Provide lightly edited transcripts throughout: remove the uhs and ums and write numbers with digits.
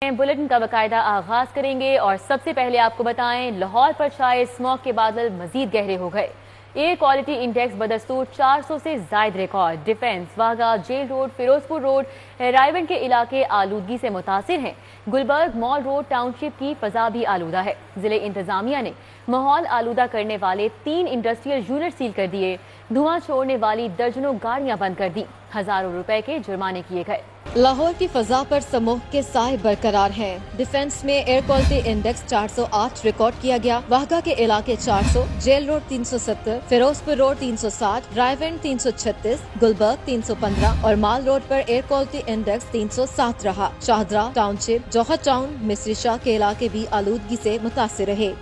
Bulletin का बाकायदा आगाज करेंगे और सबसे पहले आपको बताएं, लाहौर पर छाए स्मॉग के बादल मजीद गहरे हो गए। एयर क्वालिटी इंडेक्स बदस्तूर 400 से जायद रिकॉर्ड। डिफेंस, वागा, जेल रोड, फिरोजपुर रोड, रायवन के इलाके आलूदगी से मुतासिर हैं। गुलबर्ग, मॉल रोड टाउनशिप की फजा भी आलूदा है। जिले इंतजामिया ने माहौल आलूदा करने वाले 3 इंडस्ट्रियल यूनिट सील कर दिए। धुआं छोड़ने वाली दर्जनों गाड़ियां बंद कर दी। हजारों रुपए के जुर्माने किए गए। लाहौर की फजा पर स्मॉग के साए बरकरार हैं। डिफेंस में एयर क्वालिटी इंडेक्स 408 रिकॉर्ड किया गया। वाहगा के इलाके 400, jail road 370, Firozpur road 360, रायवन 336, Gulberg 315 और माल रोड पर एयर क्वालिटी इंडेक्स 307 रहा। शाहदरा टाउनशिप, जौहर टाउन, मिस्री शाह के इलाके भी आलूदगी से मुतासिर रहे।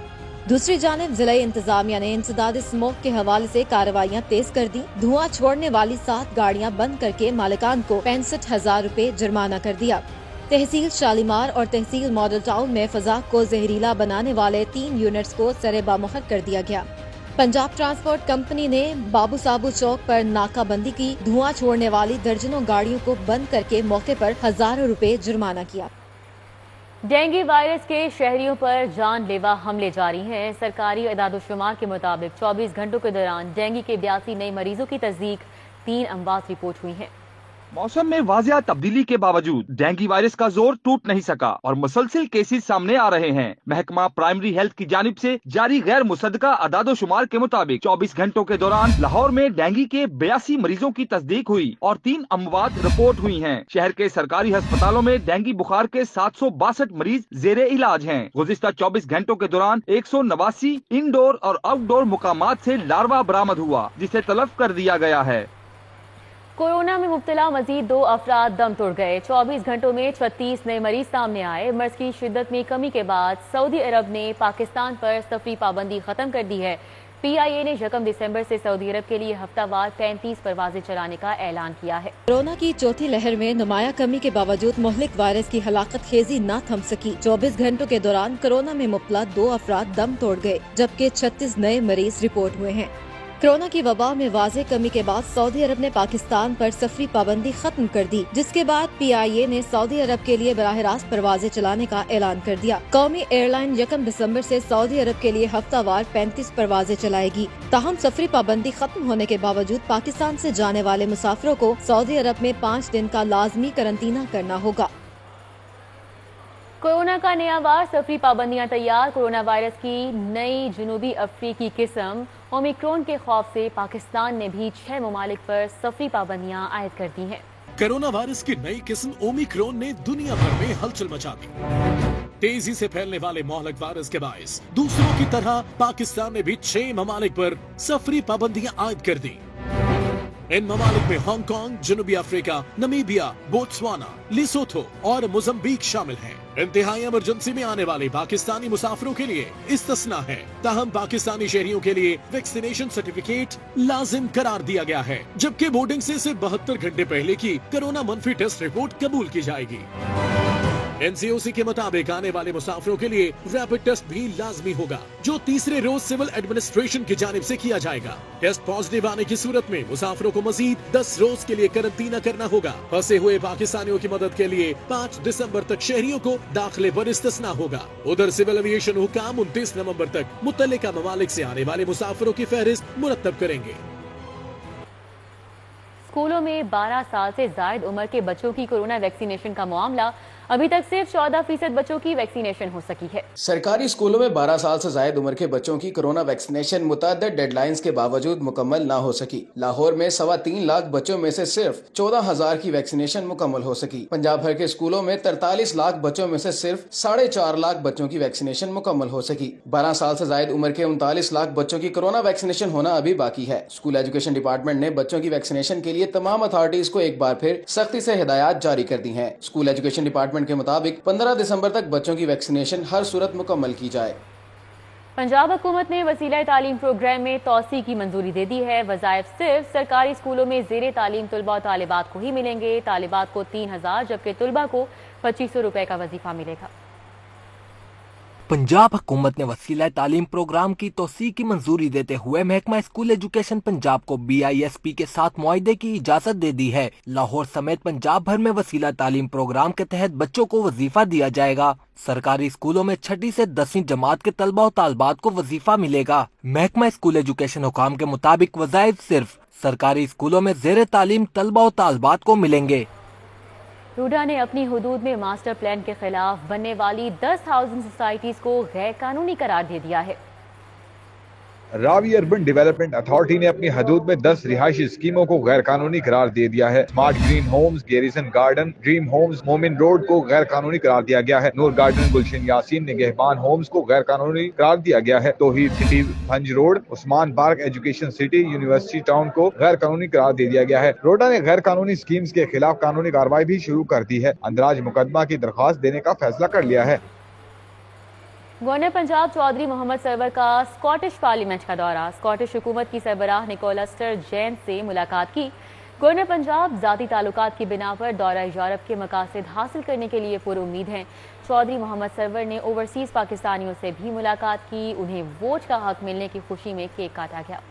दूसरी जानिब जिला इंतजामिया ने इंसदाद स्मोक के हवाले से कार्रवाइयाँ तेज कर दी। धुआं छोड़ने वाली 7 गाड़ियाँ बंद करके मालिकान को 65,000 रुपए जुर्माना कर दिया। तहसील शालीमार और तहसील मॉडल टाउन में फजा को जहरीला बनाने वाले 3 यूनिट्स को सरेबामुहर कर दिया गया। पंजाब ट्रांसपोर्ट कंपनी ने बाबू साबू चौक पर नाकाबंदी की। धुआं छोड़ने वाली दर्जनों गाड़ियों को बंद करके मौके पर हजारों रुपए जुर्माना किया। डेंगू वायरस के शहरियों पर जानलेवा हमले जारी हैं। सरकारी इदाद-ओ-शुमार के मुताबिक 24 घंटों के दौरान डेंगू के 82 नए मरीजों की तस्दीक, 3 अमवात रिपोर्ट हुई हैं। मौसम में वाजिया तब्दीली के बावजूद डेंगू वायरस का जोर टूट नहीं सका और मुसलसिल केसेस सामने आ रहे हैं। महकमा प्राइमरी हेल्थ की जानिब से जारी गैर मुसद्दका अदाद-ओ-शुमार के मुताबिक 24 घंटों के दौरान लाहौर में डेंगू के 82 मरीजों की तस्दीक हुई और 3 अमवात रिपोर्ट हुई हैं। शहर के सरकारी अस्पतालों में डेंगू बुखार के 762 मरीज जेरे इलाज हैं। गुज़िश्ता 24 घंटों के दौरान 189 इंडोर और आउटडोर मुकामात से लार्वा बरामद हुआ, जिसे तलब कर दिया गया है। कोरोना में मुब्तला मजीद 2 अफराद दम तोड़ गए। 24 घंटों में 36 नए मरीज सामने आए। मर्ज की शिद्दत में कमी के बाद सऊदी अरब ने पाकिस्तान पर सफरी पाबंदी खत्म कर दी है। PIA ने 1 दिसंबर से सऊदी अरब के लिए हफ्तावार 35 परवाजें चलाने का ऐलान किया है। कोरोना की चौथी लहर में नुमाया कमी के बावजूद मुहलिक वायरस की हलाकत खेजी न थम सकी। 24 घंटों के दौरान कोरोना में मुब्तला 2 अफराद दम तोड़ गए, जबकि 36 नए मरीज रिपोर्ट हुए हैं। कोरोना की वबा में वाज़े कमी के बाद सऊदी अरब ने पाकिस्तान पर सफरी पाबंदी खत्म कर दी, जिसके बाद PIA ने सऊदी अरब के लिए बराह रास्त परवाजें चलाने का ऐलान कर दिया। कौमी एयरलाइन 1 दिसंबर से सऊदी अरब के लिए हफ्तावार 35 परवाजें चलाएगी। ताहम सफरी पाबंदी खत्म होने के बावजूद पाकिस्तान से जाने वाले मुसाफिरों को सऊदी अरब में 5 दिन का लाजमी करंतना करना होगा। कोरोना का नया वार, सफरी पाबंदियां तैयार। कोरोना वायरस की नई जनूबी अफ्रीकी किस्म ओमिक्रॉन के खौफ से पाकिस्तान ने भी 6 ममालिक पर सफरी पाबंदियां आयद कर दी हैं। कोरोना वायरस की नई किस्म ओमिक्रॉन ने दुनिया भर में हलचल मचा दी। तेजी से फैलने वाले मोहलक वायरस के बायस दूसरों की तरह पाकिस्तान ने भी 6 ममालिक पर सफरी पाबंदियां आयद कर दी। इन ममालिक में हांगकांग, जनूबी अफ्रीका, नमीबिया, बोत्सवाना, लिसोथो और मोजम्बिक शामिल हैं। इंतहाई इमरजेंसी में आने वाले पाकिस्तानी मुसाफिरों के लिए इस्तिस्ना है। ताहम पाकिस्तानी शहरियों के लिए वैक्सीनेशन सर्टिफिकेट लाजिम करार दिया गया है, जबकि बोर्डिंग से सिर्फ 72 घंटे पहले की कोरोना मनफी टेस्ट रिपोर्ट कबूल की जाएगी। NCOC के मुताबिक आने वाले मुसाफिरों के लिए रैपिड टेस्ट भी लाजमी होगा, जो तीसरे रोज सिविल एडमिनिस्ट्रेशन की जानिब से किया जाएगा। टेस्ट पॉजिटिव आने की सूरत में मुसाफिरों को मजीद 10 रोज के लिए करंतना करना होगा। फंसे हुए पाकिस्तानियों की मदद के लिए 5 दिसंबर तक शहरियों को दाखिले पर इस्तिस्ना होगा। उधर सिविल एविएशन हुकाम 29 नवंबर तक मुतल्लिका ममालिक से आने वाले मुसाफिरों की फहरिस्त मुरतब करेंगे। स्कूलों में 12 साल से जायद उम्र के बच्चों की कोरोना वैक्सीनेशन का मामला, अभी तक सिर्फ 14% बच्चों की वैक्सीनेशन हो सकी है। सरकारी स्कूलों में 12 साल से जायद उम्र के बच्चों की कोरोना वैक्सीनेशन मुतअद्दिद डेडलाइंस के बावजूद मुकम्मल न हो सकी। लाहौर में 3.25 लाख बच्चों में से सिर्फ 14,000 की वैक्सीनेशन मुकम्मल हो सकी। पंजाब भर के स्कूलों में 43 लाख बच्चों में से सिर्फ 4.5 लाख बच्चों की वैक्सीनेशन मुकम्मल हो सकी। 12 साल से जायद उम्र के 39 लाख बच्चों की कोरोना वैक्सीनेशन होना अभी बाकी है। स्कूल एजुकेशन डिपार्टमेंट ने बच्चों की वैक्सीनेशन के लिए तमाम अथॉरिटीज को एक बार फिर सख्ती से हिदायत जारी कर दी है। स्कूल एजुकेशन डिपार्टमेंट के मुताबिक 15 दिसंबर तक बच्चों की वैक्सीनेशन हर सूरत मुकम्मल की जाए। पंजाब हुकूमत ने वसीला तालीम प्रोग्राम में तौसी की मंजूरी दे दी है। वज़ाइफ सिर्फ सरकारी स्कूलों में ज़ेरे तालीम तुलबा और तालिबात को ही मिलेंगे। तालिबात को 3,000 जबकि तुलबा को 2500 रुपए का वजीफा मिलेगा। पंजाब हुकूमत ने वसीला तालीम प्रोग्राम की तोसी की मंजूरी देते हुए महकमा स्कूल एजुकेशन पंजाब को BISP के साथ मुआहदे की इजाजत दे दी है। लाहौर समेत पंजाब भर में वसीला तालीम प्रोग्राम के तहत बच्चों को वजीफा दिया जाएगा। सरकारी स्कूलों में 6ठी से 10वीं जमात के तलबा और तालबात को वजीफा मिलेगा। महकमा स्कूल एजुकेशन हुकाम के मुताबिक वज़ाइफ सिर्फ सरकारी स्कूलों में ज़ेर तालीम तलबा और तालबात को मिलेंगे। रूडा ने अपनी हुदूद में मास्टर प्लान के खिलाफ बनने वाली 10 हाउसिंग सोसाइटीज को गैर कानूनी करार दे दिया है। रावी अर्बन डेवलपमेंट अथॉरिटी ने अपनी हदूद में 10 रिहायशी स्कीमों को गैर कानूनी करार दे दिया है। Smart green homes, garrison garden, dream homes, Momin road को गैर कानूनी करार दिया गया है। नूर गार्डन, गुलशन यासीन, निगहबान होम्स को गैर कानूनी करार दिया गया है। Tauheed city, Bhanj road, Usman park, education city, university town को गैर कानूनी करार दे दिया गया है। रोडा ने गैर कानूनी स्कीम्स के खिलाफ कानूनी कार्रवाई भी शुरू कर दी है। अंदराज मुकदमा की दरख्वास्त देने का फैसला कर लिया है। गवर्नर पंजाब चौधरी मोहम्मद सरवर का स्कॉटिश पार्लियामेंट का दौरा। स्कॉटिश हुकूमत की सरबराह निकोला स्टर्जेन से मुलाकात की। गवर्नर पंजाब ज़ाती ताल्लुकात की बिना पर दौरा यूरोप के मकासद हासिल करने के लिए पुरुम्मीद हैं। चौधरी मोहम्मद सरवर ने ओवरसीज़ पाकिस्तानियों से भी मुलाकात की। उन्हें वोट का हक मिलने की खुशी में केक काटा गया।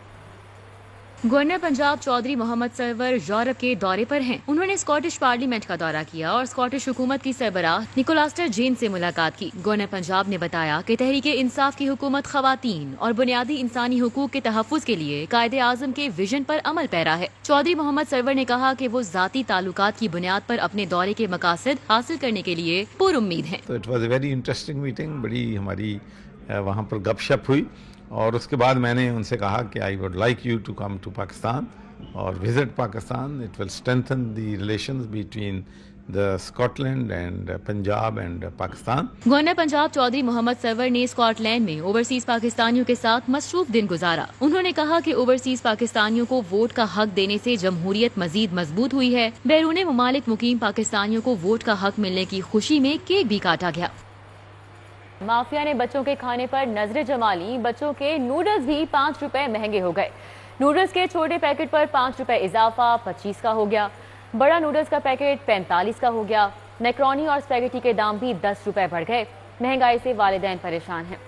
Governor Punjab Chaudhry Mohammad server Europe के दौरे पर हैं। उन्होंने स्कॉटिश पार्लियामेंट का दौरा किया और स्कॉटिश हुकूमत की सरबराह निकोला स्टर्जेन से मुलाकात की। गवर्नर पंजाब ने बताया कि तहरीक इंसाफ की हुकूमत खवातीन और बुनियादी इंसानी हुकूक के तहफ़्फ़ुज़ के लिए कायदे आज़म के विजन पर अमल पैरा है। चौधरी मोहम्मद सरवर ने कहा कि वो ज़ाती ताल्लुकात की बुनियाद पर अपने दौरे के मकासद हासिल करने के लिए पुरुम्मीद हैं। तो it was a very interesting meeting, बड़ी हमारी वहाँ पर गपशप हुई और उसके बाद मैंने उनसे कहा कि I would like you to come to Pakistan और visit Pakistan. It will strengthen the relations between the Scotland and Punjab and Pakistan. Governor Punjab Chaudhry Mohammad Sarwar ने स्कॉटलैंड में ओवरसीज पाकिस्तानियों के साथ मसरूफ दिन गुजारा। उन्होंने कहा कि ओवरसीज पाकिस्तानियों को वोट का हक देने से जमहूरियत मजीद मजबूत हुई है। बैरून मुमालिक मुकीम पाकिस्तानियों को वोट का हक मिलने की खुशी में केक भी काटा गया। माफिया ने बच्चों के खाने पर नजरें जमा ली। बच्चों के नूडल्स भी 5 रुपए महंगे हो गए। नूडल्स के छोटे पैकेट पर 5 रुपए इजाफा 25 का हो गया। बड़ा नूडल्स का पैकेट 45 का हो गया। मैक्रोनी और स्पैगेटी के दाम भी 10 रुपए बढ़ गए। महंगाई से वालिदैन परेशान हैं।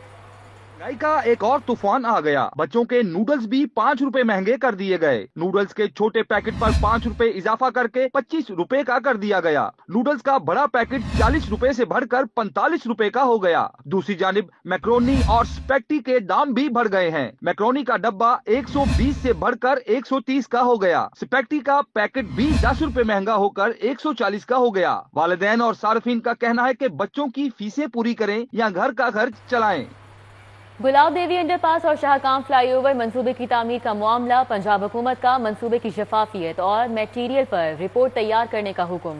महंगाई का एक और तूफान आ गया। बच्चों के नूडल्स भी 5 रुपए महंगे कर दिए गए। नूडल्स के छोटे पैकेट पर 5 रुपए इजाफा करके 25 रुपए का कर दिया गया। नूडल्स का बड़ा पैकेट 40 रुपए से बढ़कर 45 रुपए का हो गया। दूसरी जानिब मैक्रोनी और स्पैगेटी के दाम भी बढ़ गए हैं। मैक्रोनी का डब्बा 120 से बढ़कर 130 का हो गया। स्पैगेटी का पैकेट भी 10 रुपए महंगा होकर 140 का हो गया। वालिदैन और सार्फिन का कहना है कि बच्चों की फीसें पूरी करें या घर का खर्च चलाएं। गुलाब देवी अंडरपास और शाहकाम फ्लाईओवर मंसूबे की तामीर का मामला। पंजाब हुकूमत का मंसूबे की शफाफियत और मटेरियल पर रिपोर्ट तैयार करने का हुक्म।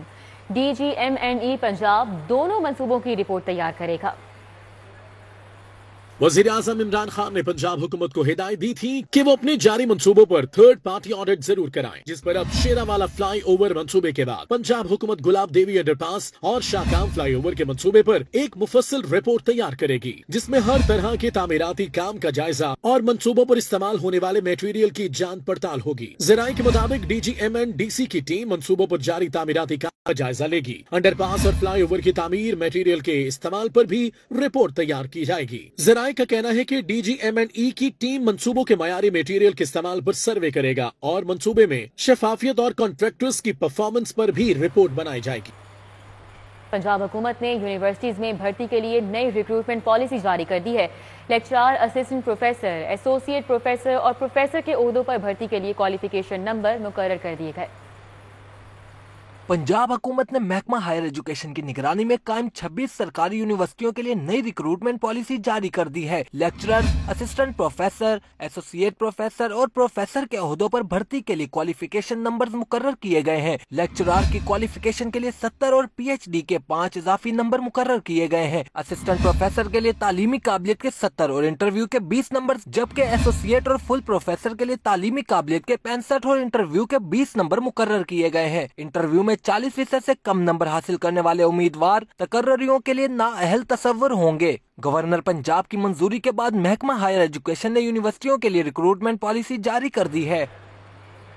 DGMNE पंजाब दोनों मंसूबों की रिपोर्ट तैयार करेगा। वजीर आजम इमरान खान ने पंजाब हुकूमत को हिदायत दी थी कि वो अपने जारी मंसूबों पर थर्ड पार्टी ऑडिट जरूर कराएं, जिस पर अब शेरावाला फ्लाई ओवर मंसूबे के बाद पंजाब हुकूमत गुलाब देवी अंडरपास और शाहकाम फ्लाई ओवर के मंसूबे पर एक मुफस्सिल रिपोर्ट तैयार करेगी, जिसमें हर तरह के तामीराती काम का जायजा और मंसूबों पर इस्तेमाल होने वाले मटेरियल की जांच पड़ताल होगी। जराये के मुताबिक DGMNDC की टीम मंसूबों पर जारी तामीराती काम का जायजा लेगी। अंडरपास और फ्लाई ओवर की तामीर मटेरियल के इस्तेमाल पर भी रिपोर्ट तैयार की जाएगी। जराये का कहना है कि DGMNE की टीम मंसूबों के मयारी मटेरियल के इस्तेमाल पर सर्वे करेगा और मंसूबे में शफाफियत और कॉन्ट्रैक्टर्स की परफॉर्मेंस पर भी रिपोर्ट बनाई जाएगी। पंजाब हुकूमत ने यूनिवर्सिटीज में भर्ती के लिए नई रिक्रूटमेंट पॉलिसी जारी कर दी है। Lecturer, assistant professor, associate professor और प्रोफेसर के ओहदों पर भर्ती के लिए क्वालिफिकेशन नंबर मुकर्रर कर दिए गए। पंजाब हुकूमत ने महकमा हायर एजुकेशन की निगरानी में कायम 26 सरकारी यूनिवर्सिटियों के लिए नई रिक्रूटमेंट पॉलिसी जारी कर दी है। Lecturer, assistant professor, associate professor और प्रोफेसर के ओहदों पर भर्ती के लिए क्वालिफिकेशन नंबर्स मुकर्रर किए गए हैं। लेक्चरार की क्वालिफिकेशन के लिए 70 और PhD के 5 इजाफी नंबर मुकर्रर किए गए हैं। असिस्टेंट प्रोफेसर के लिए तालीमी काबिलियत के 70 और इंटरव्यू के 20 नंबर, जबकि एसोसिएट और फुल प्रोफेसर के लिए तालीमी काबिलियत के 65 और इंटरव्यू के 20 नंबर मुकर्रर किए गए हैं। इंटरव्यू में 40% से कम नंबर हासिल करने वाले उम्मीदवार तकर्रियों के लिए नाअहल तसव्वुर होंगे। गवर्नर पंजाब की मंजूरी के बाद महकमा हायर एजुकेशन ने यूनिवर्सिटियों के लिए रिक्रूटमेंट पॉलिसी जारी कर दी है।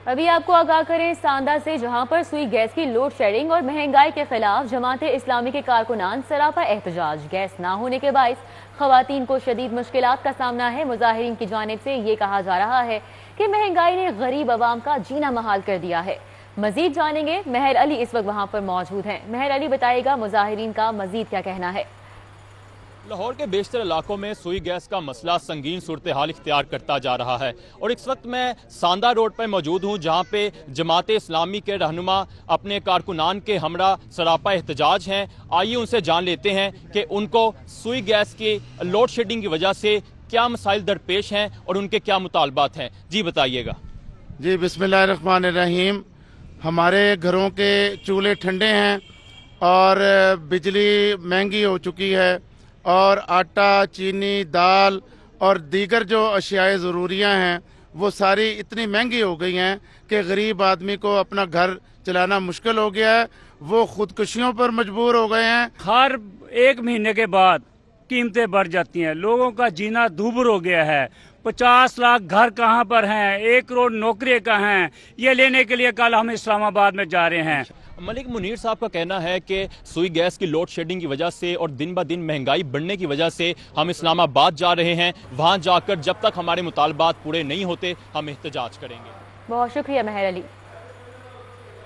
ابھی آپ کو آگاہ کریں ساندا سے، جہاں پر سوئی گیس کی لوڈ شیڈنگ اور مہنگائی کے خلاف جماعت اسلامی کے کارکنان سراپا احتجاج۔ گیس نہ ہونے کے باعث خواتین کو شدید مشکلات کا سامنا ہے۔ مظاہرین کی جانب سے یہ کہا جا رہا ہے کہ مہنگائی نے غریب عوام کا جینا محال کر دیا ہے۔ مزید جانیں گے، مہر علی اس وقت وہاں پر موجود ہیں۔ مہر علی بتائے گا مظاہرین کا مزید کیا کہنا ہے۔ لاہور کے بیشتر علاقوں میں سوئی گیس کا مسئلہ سنگین صورتحال اختیار کرتا جا رہا ہے، اور اس وقت میں ساندا روڈ پر موجود ہوں، جہاں پہ جماعت اسلامی کے رہنما اپنے کارکنان کے ہمراہ سراپا احتجاج ہیں۔ آئیے ان سے جان لیتے ہیں کہ ان کو سوئی گیس کی لوڈ شیڈنگ کی وجہ سے کیا مسائل درپیش ہیں اور ان کے کیا مطالبات ہیں۔ جی بتائیے گا۔ جی بسم اللہ الرحمن الرحیم۔ ہمارے گھروں کے چولہے ٹھنڈے ہیں اور بجلی مہنگی ہو چکی ہے، اور آٹا، چینی، دال اور دیگر جو اشیاء ضروریاں ہیں وہ ساری اتنی مہنگی ہو گئی ہیں کہ غریب آدمی کو اپنا گھر چلانا مشکل ہو گیا ہے۔ وہ خودکشیوں پر مجبور ہو گئے ہیں۔ ہر ایک مہینے کے بعد قیمتیں بڑھ جاتی ہیں، لوگوں کا جینا دوبر ہو گیا ہے۔ 50 لاکھ گھر کہاں پر ہیں، 1 کروڑ نوکری کہاں ہیں، یہ لینے کے لیے کل ہم اسلام آباد میں جا رہے ہیں۔ ملک منیر صاحب کا کہنا ہے کہ سوئی گیس کی لوڈ شیڈنگ کی وجہ سے اور دن بہ دن مہنگائی بڑھنے کی وجہ سے ہم اسلام آباد جا رہے ہیں، وہاں جا کر جب تک ہمارے مطالبات پورے نہیں ہوتے ہم احتجاج کریں گے۔ بہت شکریہ مہر علی۔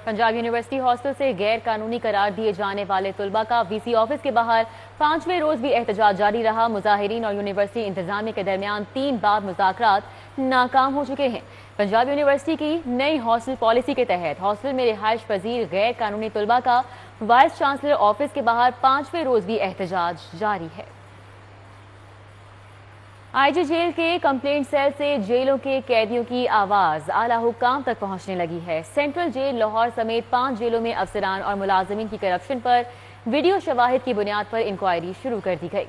پنجاب یونیورسٹی ہاسٹل سے غیر قانونی قرار دیے جانے والے طلبہ کا وی سی آفس کے باہر 5ویں روز بھی احتجاج جاری رہا۔ مظاہرین اور یونیورسٹی انتظامیہ کے درمیان 3 بار مذاکرات ناکام ہو چکے ہیں۔ پنجاب یونیورسٹی کی نئی ہاسٹل پالیسی کے تحت ہاسٹل میں رہائش پذیر غیر قانونی طلبہ کا وائس چانسلر آفس کے باہر 5ویں روز بھی احتجاج جاری ہے۔ آئی جی جیل کے کمپلینٹ سیل سے جیلوں کے قیدیوں کی آواز اعلیٰ حکام تک پہنچنے لگی ہے۔ سینٹرل جیل لاہور سمیت 5 جیلوں میں افسران اور ملازمین کی کرپشن پر ویڈیو شواہد کی بنیاد پر انکوائری شروع کر دی گئی۔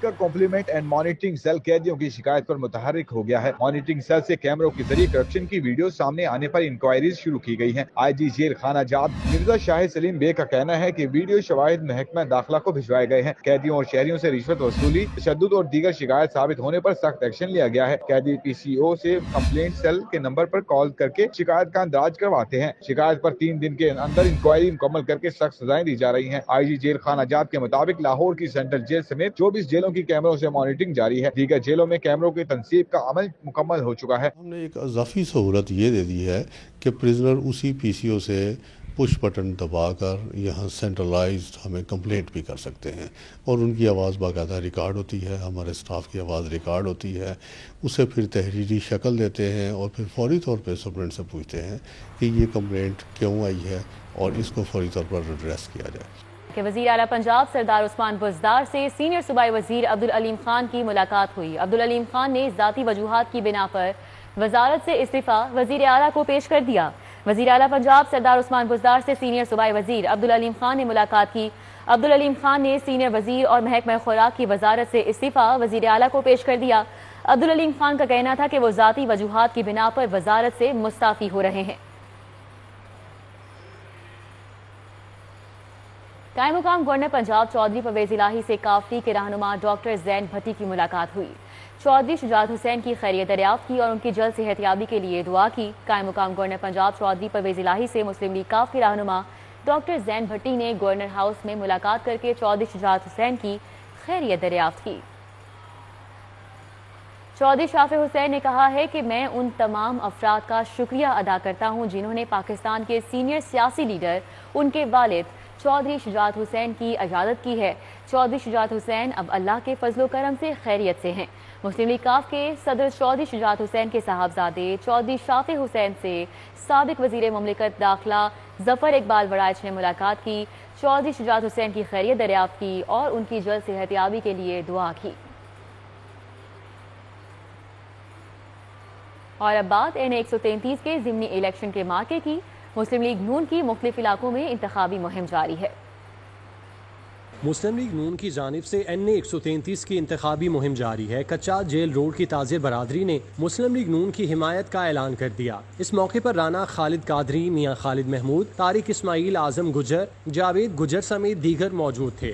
کا کمپلیمنٹ اینڈ مانیٹرنگ سیل قیدیوں کی شکایت پر متحرک ہو گیا ہے۔ مانیٹرنگ سیل سے کیمروں کے ذریعے کرپشن کی ویڈیو سامنے آنے پر انکوائریز شروع کی گئی ہیں۔ آئی جی جیل خانہ جات مرزا شاہد سلیم بے کا کہنا ہے کہ ویڈیو شواہد محکمہ داخلہ کو بھجوائے گئے ہیں۔ قیدیوں اور شہریوں سے رشوت وصولی، تشدد اور دیگر شکایت ثابت ہونے پر سخت ایکشن لیا گیا ہے۔ قیدی پی سی او سے کمپلینٹ سیل کے نمبر پر کال کر کے شکایت کا اندراج کرواتے ہیں۔ شکایت پر 3 دن کے اندر انکوائری مکمل کر کے سخت سزائیں دی جا رہی ہیں۔ آئی جی جیل خانہ جات کے مطابق لاہور کی سینٹرل جیل سمیت 24 جیلوں کی کیمروں سے مانیٹرنگ جاری ہے۔ دیگر جیلوں میں کیمروں کی تنصیب کا عمل مکمل ہو چکا ہے۔ ہم نے ایک اضافی سہولت یہ دے دی ہے کہ پرزنر اسی پی سی او سے پش بٹن دبا کر یہاں سینٹرلائزڈ ہمیں کمپلینٹ بھی کر سکتے ہیں، اور ان کی آواز باقاعدہ ریکارڈ ہوتی ہے، ہمارے اسٹاف کی آواز ریکارڈ ہوتی ہے، اسے پھر تحریری شکل دیتے ہیں اور پھر فوری طور پہ سپرنٹ سے پوچھتے ہیں کہ یہ کمپلینٹ کیوں آئی ہے اور اس کو فوری طور پر ایڈریس کیا جائے۔ کہ وزیر اعلیٰ پنجاب سردار عثمان بزدار سے سینئر صوبائی وزیر عبدالعلیم خان کی ملاقات ہوئی۔ عبدالعلیم خان نے ذاتی وجوہات کی بنا پر وزارت سے استعفیٰ وزیر اعلیٰ کو پیش کر دیا۔ وزیر اعلیٰ پنجاب سردار عثمان بزدار سے سینئر صوبائی وزیر عبدالعلیم خان نے ملاقات کی۔ عبدالعلیم خان نے سینئر وزیر اور محکمہ خوراک کی وزارت سے استعفیٰ وزیر اعلیٰ کو پیش کر دیا۔ عبدالعلیم خان کا کہنا تھا کہ وہ ذاتی وجوہات کی بنا پر وزارت سے مستعفی ہو رہے ہیں۔ قائم مقام گورنر پنجاب چودھری پرویز الہی سے کافی کے رہنما ڈاکٹر زین بھٹی کی ملاقات ہوئی۔ چودھری شجاعت حسین کی خیریت دریافت کی اور ان کی جلد صحت یابی کے لیے دعا کی۔ قائم مقام گورنر پنجاب چودھری پرویز الہی سے مسلم لیگ کاف کے رہنما ڈاکٹر زین بھٹی نے گورنر ہاؤس میں ملاقات کر کے چودھری شجاعت حسین کی خیریت دریافت کی۔ چودھری شافع حسین نے کہا ہے کہ میں ان تمام افراد کا شکریہ ادا کرتا ہوں جنہوں نے پاکستان کے سینئر سیاسی لیڈر ان کے والد چودھری شجاعت حسین کی عیادت کی ہے۔ چودھری شجاعت حسین اب اللہ کے فضل و کرم سے خیریت سے ہیں۔ مسلم لیگ کاف کے صدر چودھری شجاعت حسین کے صاحبزادے چودھری شافع حسین سے سابق وزیر مملکت داخلہ ظفر اقبال وڑائچ نے ملاقات کی، چودھری شجاعت حسین کی خیریت دریافت کی اور ان کی جلد صحت یابی کے لیے دعا کی۔ اور اب بات این 133 کے ضمنی الیکشن کے مارکے کی۔ مسلم لیگ نون کی مختلف علاقوں میں انتخابی مہم جاری ہے۔ مسلم لیگ نون کی جانب سے این 133 کی انتخابی مہم جاری ہے۔ کچا جیل روڈ کی تاجر برادری نے مسلم لیگ نون کی حمایت کا اعلان کر دیا۔ اس موقع پر رانا خالد قادری، میاں خالد محمود، طارق اسماعیل، اعظم گجر، جاوید گجر سمیت دیگر موجود تھے۔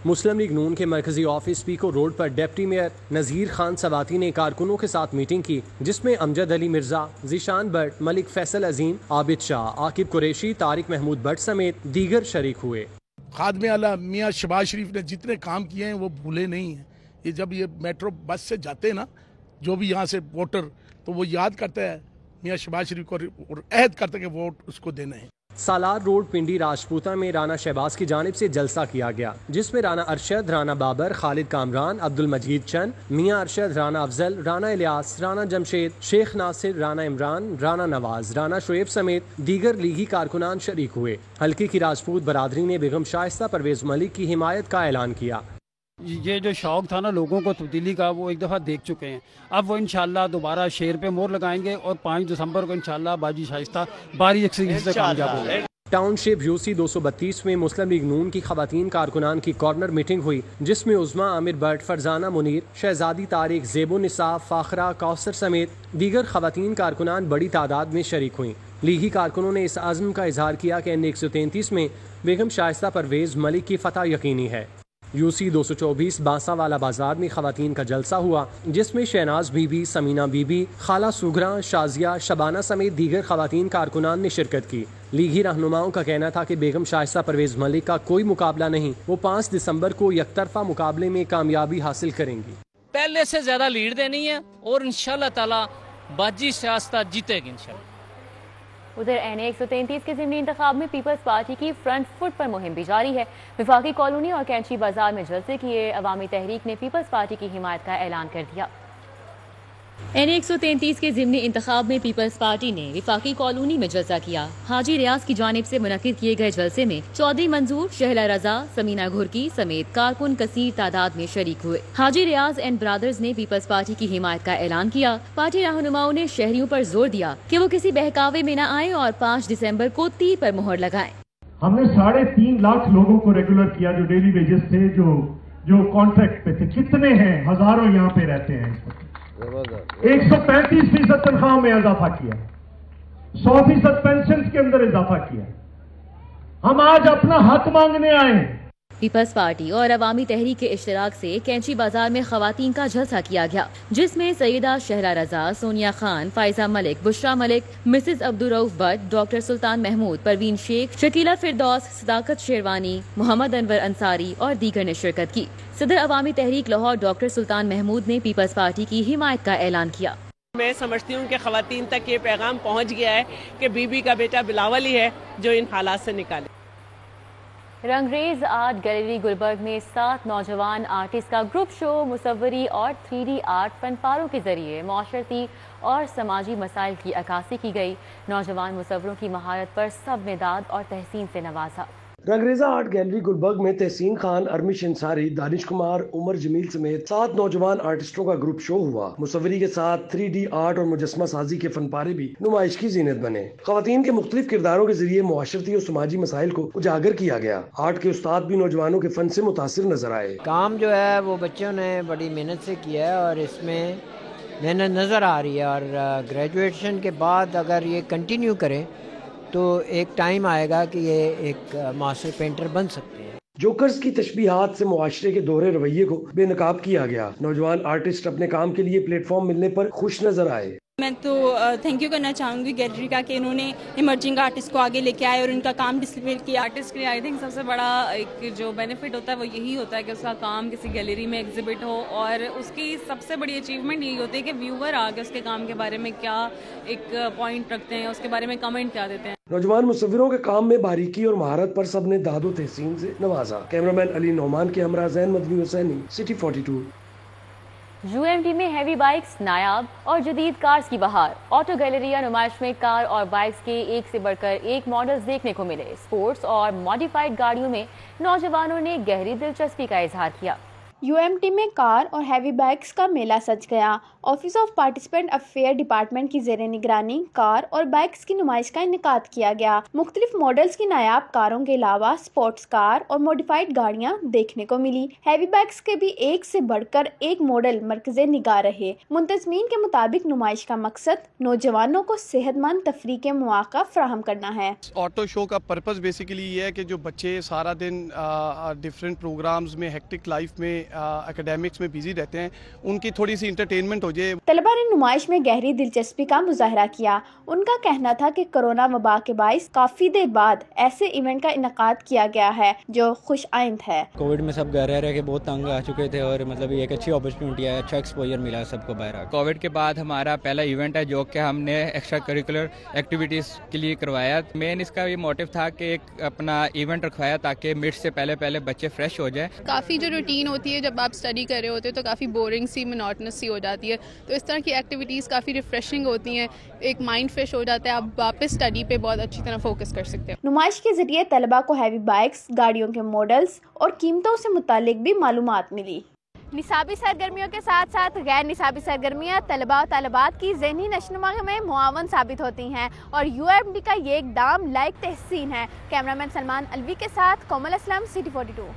मुस्लिम लीग नून के मरकजी ऑफिस पीको रोड पर डिप्टी मेयर नज़ीर खान सवाती ने कारकुनों के साथ मीटिंग की, जिसमें अमजद अली मिर्जा, जीशान भट्ट, मलिक फैसल अजीम, आबिद शाह, आकिब कुरैशी, तारिक महमूद भट्ट समेत दीगर शरीक हुए। खादमे आला मियाँ शहबाज शरीफ ने जितने काम किए हैं वो भूले नहीं हैं। ये जब ये मेट्रो बस से जाते हैं ना, जो भी यहाँ से वोटर, तो वो याद करते हैं मियाँ शहबाज शरीफ को और अहद करते हैं कि वोट उसको देना है। सालार रोड पिंडी राजपूता में राना शहबाज की जानिब से जलसा किया गया, जिसमें राना अरशद, राना बाबर, खालिद कामरान, अब्दुल मजीद चंद, मियाँ अरशद, राना अफजल, राना इलियास, राना जमशेद, शेख नासिर, राना इमरान, राना नवाज, राना शुएब समेत दीगर लीगी कारकुनान शरीक हुए। हल्के की राजपूत बरादरी ने बेगम शाइस्ता परवेज मलिक की हिमायत का ऐलान किया। ये जो शौक था ना लोगों को तब्दीली का, वो एक दफ़ा देख चुके हैं। अब वो इंशाल्लाह दोबारा शेर पे मोहर लगाएंगे और 5 दिसंबर को इंशाल्लाह बाजी शाइस्ता बारी अक्सरियत से कामयाब होगी। टाउनशिप यूसी 232 में मुस्लिम लीग नून की खवातीन कारकुनान की कॉर्नर मीटिंग हुई, जिसमें उज़मा आमिर भट्ट, फरजाना मुनीर, शहजादी तारिक, ज़ेबो निसा, फाखरा, कौसर समेत दीगर खवातीन कारकुनान बड़ी तादाद में शरीक हुई। लीगी कारकुनों ने इस आज़म का इजहार किया कि N 133 में बेगम शाइस्ता परवेज मलिक की फतह यकीनी है। यूसी 224 बांसावाला बाजार में खवातीन का जलसा हुआ, जिसमें शहनाज बीबी, समीना बीबी, खाला सुगरा, शाजिया, शबाना समेत दीगर खवातीन कारकुनान ने शिरकत की। लीगी रहनुमाओं का कहना था कि बेगम शाइस्ता परवेज मलिक का कोई मुकाबला नहीं, वो 5 दिसंबर को यकतरफा मुकाबले में कामयाबी हासिल करेंगी। पहले से ज्यादा लीड देनी है और इंशाल्लाह ताला बाजी शाइस्ता जीतेगी इंशाल्लाह। उधर NA 133 के ज़िमनी इंतखाब में पीपल्स पार्टी की फ्रंट फुट पर मुहिम भी जारी है। विफाकी कॉलोनी और कैंची बाजार में जलसे किए अवामी तहरीक ने पीपल्स पार्टी की हिमायत का ऐलान कर दिया। NA 133 के ज़िमनी इंतखाब में पीपल्स पार्टी ने विफाकी कॉलोनी में जलसा किया। हाजी रियाज की जानिब से मुनक्किद किए गए जलसे में चौधरी मंजूर, शहला रजा, समीना घुरकी समेत कारकुन कसीर तादाद में शरीक हुए। हाजी रियाज एंड ब्रदर्स ने पीपल्स पार्टी की हिमायत का ऐलान किया। पार्टी रहनुमाओं ने शहरियों पर जोर दिया कि वो किसी बहकावे में न आए और 5 दिसंबर को तीर पर मोहर लगाएं। हमने 3.5 लाख लोगों को रेगुलर किया जो डेली वेजेस थे, जो कॉन्ट्रैक्ट पे थे। कितने हैं? हजारों यहाँ पे रहते हैं। 135% तनख्वाह में इजाफा किया, 100% पेंशन के अंदर इजाफा किया। हम आज अपना हक मांगने आए। पीपल्स पार्टी और अवामी तहरीक के इश्तराक से कैंची बाजार में खवातीन का जलसा किया गया, जिसमें सैयदा शहला रजा, सोनिया खान, फायजा मलिक, बुशरा मलिक, मिसेज अब्दुर्रऊफ भट्ट, डॉक्टर सुल्तान महमूद, परवीन शेख, शकीला फिरदौस, सदाकत शेरवानी, मोहम्मद अनवर अंसारी और दीगर ने शिरकत की। सदर अवामी तहरीक लाहौर डॉक्टर सुल्तान महमूद ने पीपल्स पार्टी की हिमायत का ऐलान किया। मैं समझती हूँ कि खवातीन तक ये पैगाम पहुँच गया है कि बीबी का बेटा बिलावल ही है जो इन हालात से निकाले। रंगरेज आर्ट गैलरी गुलबर्ग में 7 नौजवान आर्टिस्ट का ग्रुप शो मुसव्वरी और 3D आर्ट फनपारों के जरिए माशरती और समाजी मसाइल की अक्कासी की गई। नौजवान मुसव्वरों की महारत पर सब ने दाद और तहसीन से नवाजा। रंगरेजा आर्ट गैलरी गुलबर्ग में तहसीन खान, अरमिश इंसारी, दानिश कुमार, उमर जमील समेत 7 नौजवान आर्टिस्टों का ग्रुप शो हुआ। मुसव्वरी के साथ 3D आर्ट और मुजस्मा साजी के फनपारे भी नुमाइश की जीनत बने। खवातीन के मुख्तलिफ किरदारों के जरिए मुआशरती और समाजी मसाइल को उजागर किया गया। आर्ट के उस्ताद भी नौजवानों के फन से मुतासिर नजर आए। काम जो है वो बच्चों ने बड़ी मेहनत से किया है और इसमें मेहनत नजर आ रही है और ग्रेजुएशन के बाद अगर ये कंटिन्यू करें तो एक टाइम आएगा कि ये एक मास्टर पेंटर बन सकते हैं। जोकर्स की तशबीहात से मुआशरे के दोहरे रवैये को बेनकाब किया गया। नौजवान आर्टिस्ट अपने काम के लिए प्लेटफॉर्म मिलने पर खुश नजर आए। मैं तो थैंक यू करना चाहूँगी गैलरी का कि इन्होंने इमर्जिंग आर्टिस्ट को आगे लेके आए और उनका काम डिस्प्ले किया। आर्टिस्ट के लिए आई थिंक सबसे बड़ा एक जो बेनिफिट होता है वो यही होता है कि उसका काम किसी गैलरी में एग्जिबिट हो और उसकी सबसे बड़ी अचीवमेंट यही होती है कि व्यूवर आगे उसके काम के बारे में क्या एक पॉइंट रखते हैं, उसके बारे में कमेंट क्या देते हैं। नौजवान मुसव्विरों के काम में बारीकी और महारत पर सबने दादो तहसीन से नवाजा। कैमरामैन अली नौमान के हमरा ज़ैन मदनी हुसैनी, सिटी 42। UMT में हैवी बाइक्स नायाब और जदीद कार्स की बहार। ऑटो गैलरिया नुमाइश में कार और बाइक्स के एक से बढ़कर एक मॉडल्स देखने को मिले। स्पोर्ट्स और मॉडिफाइड गाड़ियों में नौजवानों ने गहरी दिलचस्पी का इजहार किया। UMT में कार और हैवी बैग्स का मेला सज गया। Office of participant affair department की ज़ेरे निगरानी कार और बाइक्स की नुमाइश का इनेकाद किया गया। मुख्तलिफ मॉडल्स की नायाब कारों के अलावा स्पोर्ट्स कार और मॉडिफाइड गाड़ियां देखने को मिली। हैवी बैग्स के भी एक से बढ़कर एक मॉडल मरकज़े निगाह रहे। मुंतज़मीन के मुताबिक नुमाइश का मकसद नौजवानों को सेहतमंद तफरीह के मौका फराहम करना है। ऑटो शो का पर्पस बेसिकली ये है कि जो बच्चे सारा दिन डिफरेंट प्रोग्राम्स में, हेक्टिक लाइफ में, एकेडमिक्स में बिजी रहते हैं, उनकी थोड़ी सी इंटरटेनमेंट हो जाए। तलबा ने नुमाइश में गहरी दिलचस्पी का मुजाहरा किया। उनका कहना था कि कोरोना वबा के बाइस काफी देर बाद ऐसे इवेंट का इनेकाद किया गया है जो खुश आइंद है। कोविड में सब घर रह के बहुत तंग आ चुके थे और मतलब ये एक अच्छी अपॉर्चुनिटी है, अच्छा एक्सपोजर मिला सबको बाहर। कोविड के बाद हमारा पहला इवेंट है जो कि हमने एक्स्ट्रा करिकुलर एक्टिविटीज के लिए करवाया। मेन इसका ये मोटिव था कि एक अपना इवेंट रखवाया ताकि मिड से पहले बच्चे फ्रेश हो जाए। काफ़ी जो रूटीन होती है जब आप स्टडी कर रहे होते हो तो काफ़ी बोरिंग सी, मोनोटनस सी हो जाती है, तो इस तरह की एक्टिविटीज़ काफ़ी रिफ्रेशिंग होती हैं, एक माइंड फ्रेश हो जाता है, आप वापस स्टडी पे बहुत अच्छी तरह फोकस कर सकते हैं। नुमाइश के जरिए तलबा को हैवी बाइक्स, गाड़ियों के मॉडल्स और कीमतों से मुतालिक भी मालूमात मिली। निसाबी सरगर्मियों के साथ साथ गैर निसाबी सरगर्मियाँ तलबा और तलबात की ज़हनी नशोनुमा में मुआवन साबित होती हैं और UMT का ये इक़दाम लायक तहसीन है। कैमरामैन सलमान अलवी के साथ कोमल असलम, सिटी 42।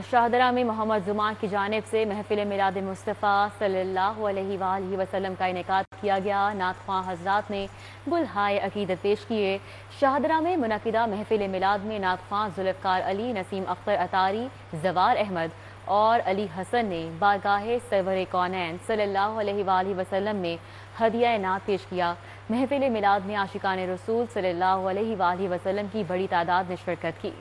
शाहदरा में मोहम्मद जुमान की जानिब से महफिल मिलाद मुस्तफ़ा सल्लल्लाहु अलैहि वसल्लम का इनेकाद किया गया। नात-ख्वां हज़रात ने गुलहाए अकीदत पेश किए। शाहदरा में मुनक़िदा महफिल मिलाद में नात-ख्वां ज़ुल्फ़कार अली, नसीम अख्तर अतारी, ज़वार अहमद और अली हसन ने बारगाहे सरवर कौनैन सल्लल्लाहु अलैहि वसल्लम में हदिया नात पेश किया। महफिल मिलाद में आशिकान रसूल सल्लल्लाहु अलैहि वसल्लम की बड़ी तादाद ने शिरकत की।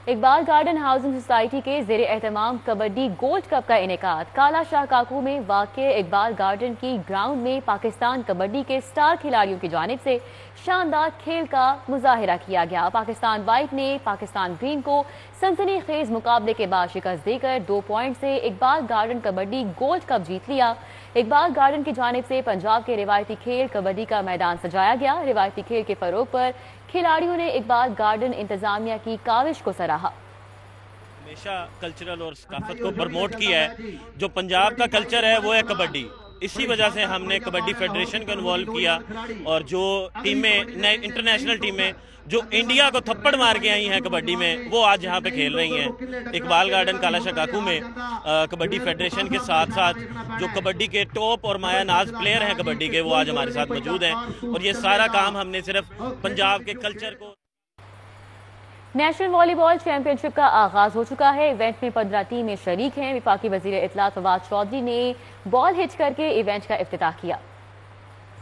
इकबाल गार्डन हाउसिंग सोसाइटी के ज़ेरे एहतमाम कबड्डी गोल्ड कप का इनेकाद काला शाह काकू में वाक़े इकबाल गार्डन की ग्राउंड में पाकिस्तान कबड्डी के स्टार खिलाड़ियों की जानिब से शानदार खेल का मुजाहिरा किया गया। पाकिस्तान वाइट ने पाकिस्तान ग्रीन को सनसनीखेज मुकाबले के बाद शिकस्त देकर 2 पॉइंट से Iqbal garden kabaddi gold cup जीत लिया। इकबाल गार्डन की जानिब से पंजाब के रिवायती खेल कबड्डी का मैदान सजाया गया। रिवायती खेल के फरोग पर खिलाड़ियों ने इकबाल गार्डन इंतजामिया की काविश को सराहा। हमेशा कल्चरल और सकाफत को प्रमोट किया है। जो पंजाब का कल्चर है वो है कबड्डी, इसी वजह से हमने कबड्डी फेडरेशन को इन्वॉल्व किया और जो टीमें, इंटरनेशनल टीमें जो इंडिया को थप्पड़ मार के आई हैं कबड्डी में, वो आज यहाँ पे खेल रही हैं। इकबाल गार्डन काला शाह काकू में कबड्डी फेडरेशन के साथ साथ जो कबड्डी के टॉप और माया नाज प्लेयर हैं कबड्डी के, वो आज हमारे साथ मौजूद हैं और ये सारा काम हमने सिर्फ पंजाब के कल्चर को। नेशनल वॉलीबॉल चैंपियनशिप का आगाज हो चुका है। इवेंट में 15 टीमें शरीक हैं। वफाकी वजीर इत्तलात फवाद चौधरी ने बॉल हिट करके इवेंट का इफ्तिताह किया।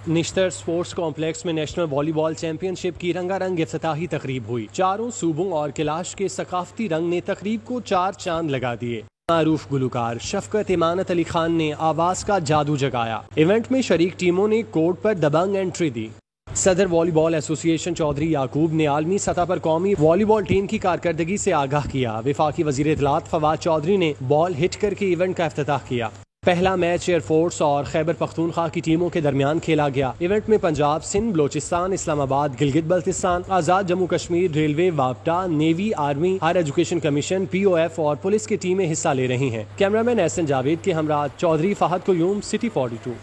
निश्तर स्पोर्ट्स कॉम्प्लेक्स में नेशनल वॉलीबॉल चैंपियनशिप की रंगारंग इफ्तिताही तकरीब हुई। चारों सूबों और कैलाश के सकाफती रंग ने तकरीब को 4 चांद लगा दिए। मारूफ गुलकार शफकत इमानत अली खान ने आवाज का जादू जगाया। इवेंट में शरीक टीमों ने कोर्ट पर दबंग एंट्री दी। सदर वॉलीबॉल एसोसिएशन चौधरी याकूब ने आलमी सतह पर कौमी वॉलीबॉल टीम की कारकर्दगी से आगाह किया। वफाकी वजीर इत्तलात फवाद चौधरी ने बॉल हिट करके इवेंट का इफ्तिताह किया। पहला मैच एयरफोर्स और खैबर पख्तूनख्वा की टीमों के दरमियान खेला गया। इवेंट में पंजाब, सिंध, बलोचिस्तान, इस्लामाबाद, गिलगित बल्तिस्तान, आजाद जम्मू कश्मीर, रेलवे, वापटा, navy, army, higher education commission, POF और पुलिस की टीमें हिस्सा ले रही हैं। कैमरामैन एहसन जावेद के हमरा चौधरी फहद कुयूम, सिटी 42।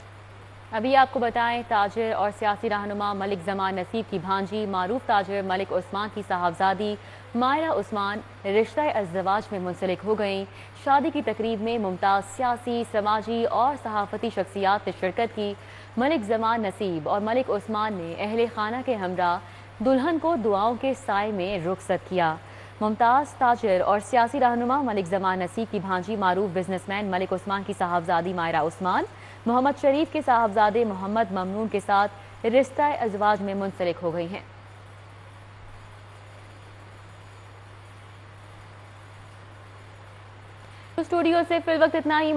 अभी आपको बताएं, ताजिर और सियासी रहनुमा मलिक जमान नसीब की भांजी मारूफ ताजिर मलिक उस्मान की साहबजादी मायरा उस्मान रिश्ता अज़्ज़वाज में मुंसलिक हो गईं। शादी की तकरीब में मुमताज़ सियासी, समाजी और सहाफ़ती शख्सियात ने शिरकत की। मलिक जमान नसीब और मलिक उस्मान ने अहले खाना के हमरा दुल्हन को दुआओं के साए में रुखसत किया। मुमताज़ ताजिर और सियासी रहनुमा मलिक जमान नसीब की भांजी मारूफ बिजनेसमैन मलिक उस्मान की साहबजादी मायरा उस्मान मोहम्मद शरीफ के साहबजादे मोहम्मद ममनून के साथ रिश्ता अज़्ज़वाज में मुंसलिक हो गई हैं। स्टूडियो से फिल वक्त इतना ही।